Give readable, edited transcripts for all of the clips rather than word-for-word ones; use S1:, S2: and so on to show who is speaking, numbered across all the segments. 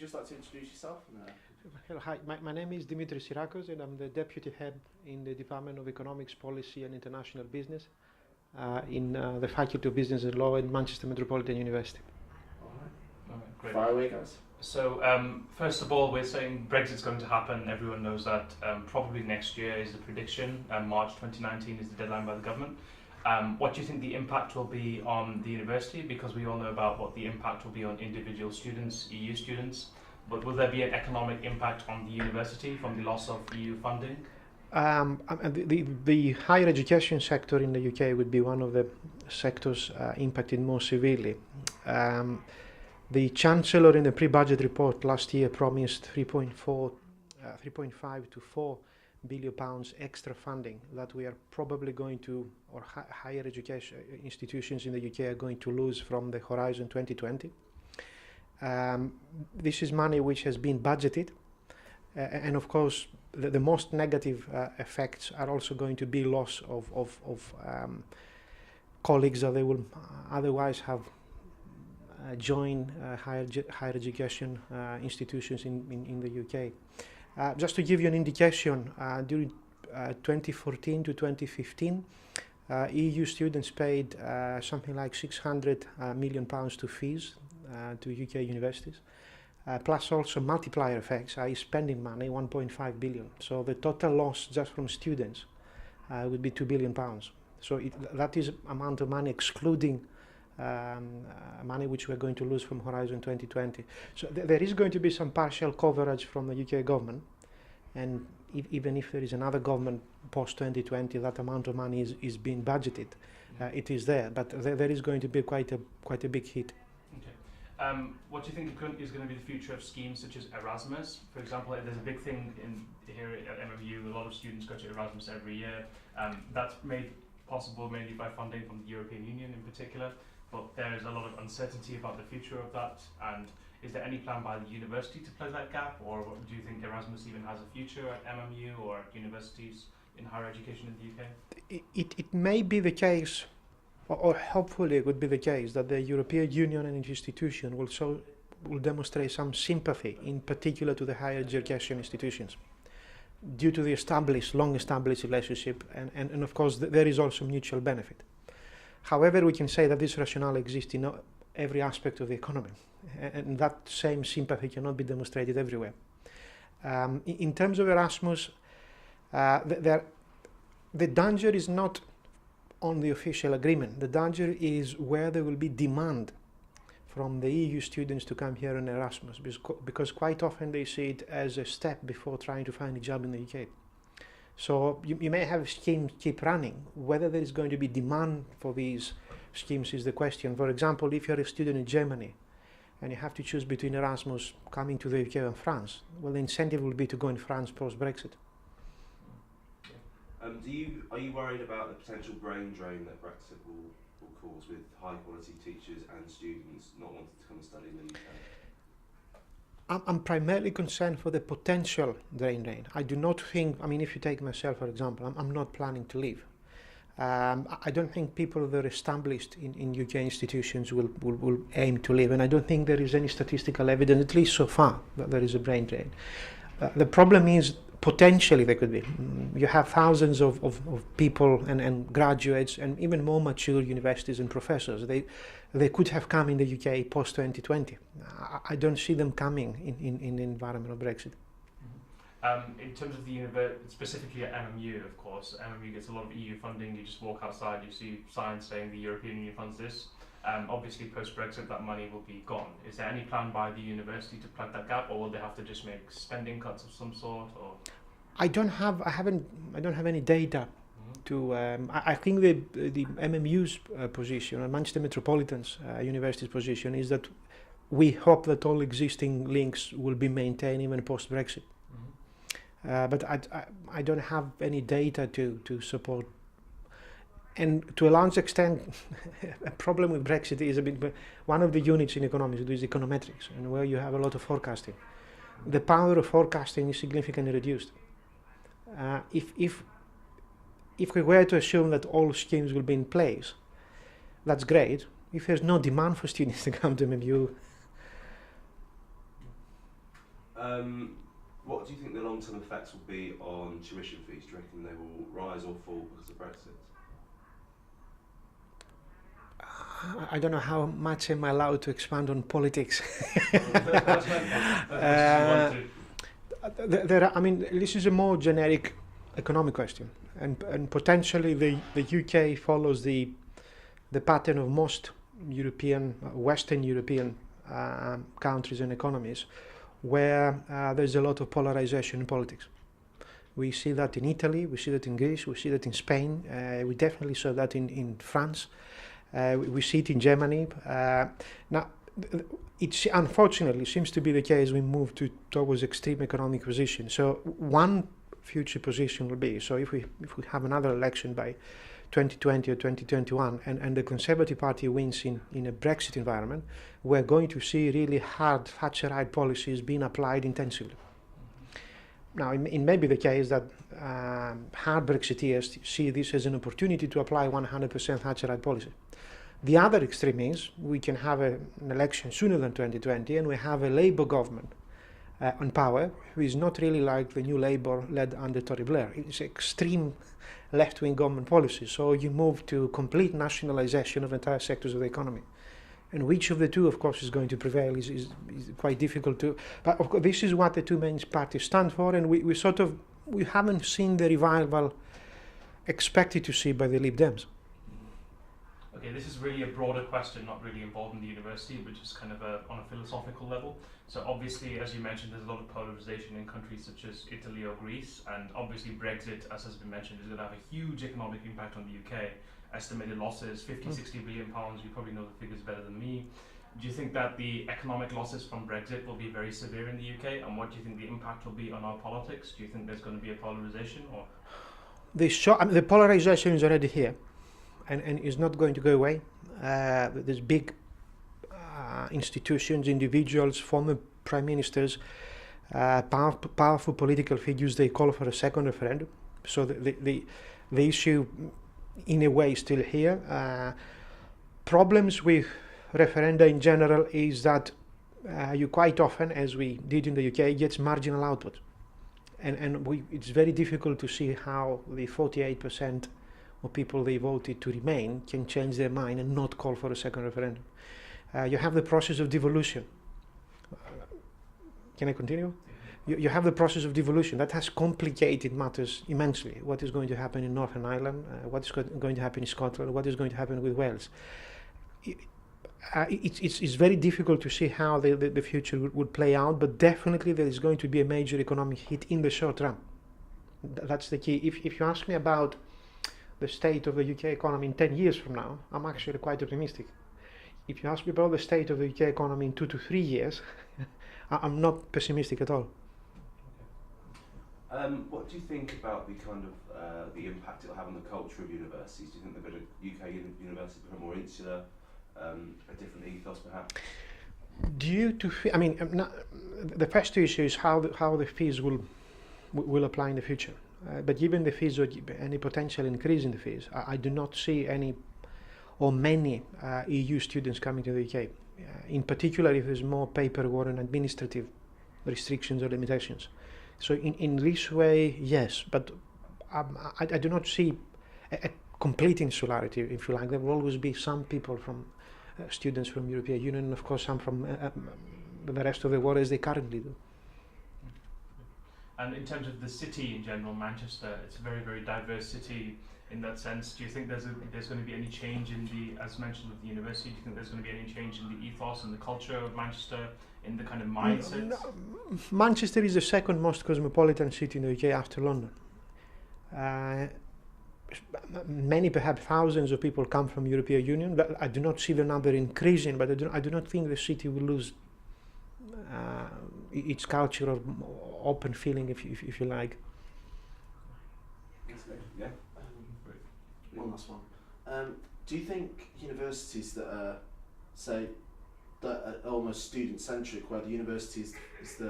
S1: just like to introduce yourself?
S2: Hello, hi. My name is Dimitris Sirakos, and I'm the Deputy Head in the Department of Economics, Policy and International Business in the Faculty of Business and Law at Manchester Metropolitan University.
S1: All right,
S3: Great.
S1: fire away, guys.
S3: So, first of all, we're saying Brexit's going to happen. Everyone knows that. Probably next year is the prediction. March 2019 is the deadline by the government. What do you think the impact will be on the university? Because we all know about what the impact will be on individual students, EU students. But will there be an economic impact on the university from the loss of EU funding?
S2: The higher education sector in the UK would be one of the sectors impacted more severely. The Chancellor in the pre-budget report last year promised 3.5 to 4 billion pounds extra funding that we are probably going to, or higher education institutions in the UK are going to lose from the Horizon 2020. This is money which has been budgeted, and of course the most negative effects are also going to be loss of colleagues that they will otherwise have joined higher education institutions in the UK. Just to give you an indication, during 2014 to 2015, EU students paid something like 600 million pounds to fees to UK universities, plus also multiplier effects, i.e. spending money, 1.5 billion. So the total loss just from students would be 2 billion pounds. So that is amount of money excluding money which we're going to lose from Horizon 2020. So there is going to be some partial coverage from the UK government, and even if there is another government post 2020, that amount of money is being budgeted. It is there, but there is going to be quite a big hit.
S3: Okay. What do you think is going to be the future of schemes such as Erasmus? For example, there's a big thing here at MMU. A lot of students go to Erasmus every year. That's made possible mainly by funding from the European Union in particular. But there is a lot of uncertainty about the future of that. And is there any plan by the university to plug that gap, or do you think Erasmus even has a future at MMU or at universities in higher education in the UK?
S2: It may be the case, or hopefully it would be the case, that the European Union and institution will demonstrate some sympathy, in particular to the higher education institutions, due to the long established relationship, and of course there is also mutual benefit. However, we can say that this rationale exists in every aspect of the economy, and that same sympathy cannot be demonstrated everywhere. In terms of Erasmus, the danger is not on the official agreement. The danger is where there will be demand from the EU students to come here on Erasmus, because quite often they see it as a step before trying to find a job in the UK. So you may have schemes keep running. Whether there is going to be demand for these schemes is the question. For example, if you're a student in Germany and you have to choose between Erasmus coming to the UK and France, well, the incentive will be to go in France post-Brexit.
S4: Are you worried about the potential brain drain that Brexit will cause, with high quality teachers and students not wanting to come and study in the UK?
S2: I'm primarily concerned for the potential drain. I do not think, if you take myself for example, I'm not planning to leave. I don't think people that are established in UK institutions will aim to leave, and I don't think there is any statistical evidence, at least so far, that there is a brain drain. The problem is potentially there could be. You have thousands of people and graduates and even more mature universities and professors. They could have come in the UK post 2020. I don't see them coming in the environment of Brexit.
S3: In terms of the specifically at MMU, of course, MMU gets a lot of EU funding. You just walk outside, you see signs saying the European Union funds this. Obviously, post-Brexit, that money will be gone. Is there any plan by the university to plug that gap, or will they have to just make spending cuts of some sort? Or
S2: I don't have any data to. I think the MMU's position, and Manchester Metropolitan's University's position, is that we hope that all existing links will be maintained even post-Brexit. But I don't have any data to support. And to a large extent, a problem with Brexit is one of the units in economics is econometrics, and where you have a lot of forecasting. The power of forecasting is significantly reduced. If we were to assume that all schemes will be in place, that's great. If there's no demand for students to come to MMU,
S4: What do you think the long-term effects will be on tuition fees? Do you reckon they will rise or fall because of Brexit?
S2: I don't know how much am I allowed to expand on politics. I mean, this is a more generic economic question, and potentially the UK follows the pattern of most European, Western European countries and economies, where there's a lot of polarization in politics. We see that in Italy, we see that in Greece, we see that in Spain, we definitely saw that in France, we see it in Germany. Now, it unfortunately seems to be the case we move towards extreme economic positions. So one future position will be, so if we have another election by 2020 or 2021 and the Conservative Party wins in a Brexit environment, we're going to see really hard Thatcherite policies being applied intensively. Now, it may be the case that hard Brexiteers see this as an opportunity to apply 100% Thatcherite policy. The other extreme is we can have an election sooner than 2020 and we have a Labour government on power who is not really like the new Labour led under Tony Blair. It's extreme left-wing government policy. So you move to complete nationalisation of entire sectors of the economy. And which of the two, of course, is going to prevail is quite difficult to... But of course, this is what the two main parties stand for, and we haven't seen the revival expected to see by the Lib Dems.
S3: Okay, this is really a broader question, not really involved in the university, but just kind of on a philosophical level. So obviously, as you mentioned, there's a lot of polarization in countries such as Italy or Greece, and obviously Brexit, as has been mentioned, is going to have a huge economic impact on the UK. Estimated losses, 50-60 billion pounds, you probably know the figures better than me. Do you think that the economic losses from Brexit will be very severe in the UK, and what do you think the impact will be on our politics? Do you think there's going to be a polarization, or...?
S2: The polarization is already here. And is not going to go away. There's big institutions, individuals, former prime ministers, powerful political figures, they call for a second referendum. So the issue, in a way, is still here. Problems with referenda in general is that you quite often, as we did in the UK, gets marginal output. And it's very difficult to see how the 48% of people they voted to remain can change their mind and not call for a second referendum. You have the process of devolution. Can I continue? You have the process of devolution. That has complicated matters immensely. What is going to happen in Northern Ireland? What is going to happen in Scotland? What is going to happen with Wales? It's very difficult to see how the future would play out, but definitely there is going to be a major economic hit in the short run. That's the key. If you ask me about the state of the UK economy in 10 years from now, I'm actually quite optimistic. If you ask me about the state of the UK economy in 2 to 3 years, I'm not pessimistic at all.
S4: What do you think about the kind of the impact it will have on the culture of universities? Do you think the UK universities become more insular, a different ethos perhaps?
S2: Due to, the first issue is how the fees will apply in the future. But given the fees or any potential increase in the fees, I do not see any or many EU students coming to the UK. In particular, if there's more paperwork and administrative restrictions or limitations. So in this way, yes, but I do not see a complete insularity, if you like. There will always be some people from students from European Union, and of course some from the rest of the world, as they currently do.
S3: And in terms of the city in general, Manchester, it's a very, very diverse city in that sense. Do you think there's going to be any change in as mentioned with the university, do you think there's going to be any change in the ethos and the culture of Manchester, in the kind of mindset?
S2: No, Manchester is the second most cosmopolitan city in the UK after London. Many, perhaps thousands of people come from European Union, but I do not see the number increasing, but I do not think the city will lose its culture of open feeling, if you like.
S4: Yeah.
S1: One last one. Do you think universities that are, say, that are almost student-centric, where the university is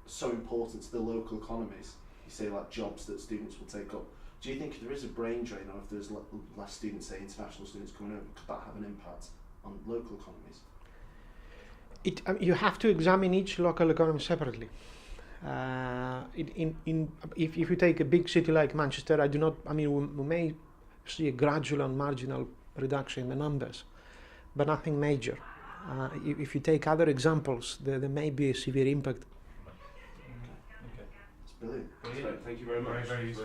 S1: so important to the local economies, you say like jobs that students will take up, do you think if there is a brain drain, or if there's less students, say international students coming over, could that have an impact on local economies?
S2: You have to examine each local economy separately. If you take a big city like Manchester, we may see a gradual and marginal reduction in the numbers, but nothing major. If you take other examples, there may be a severe impact.
S3: Okay.
S1: It's brilliant.
S3: Brilliant.
S4: Thank you very much.
S3: Very useful.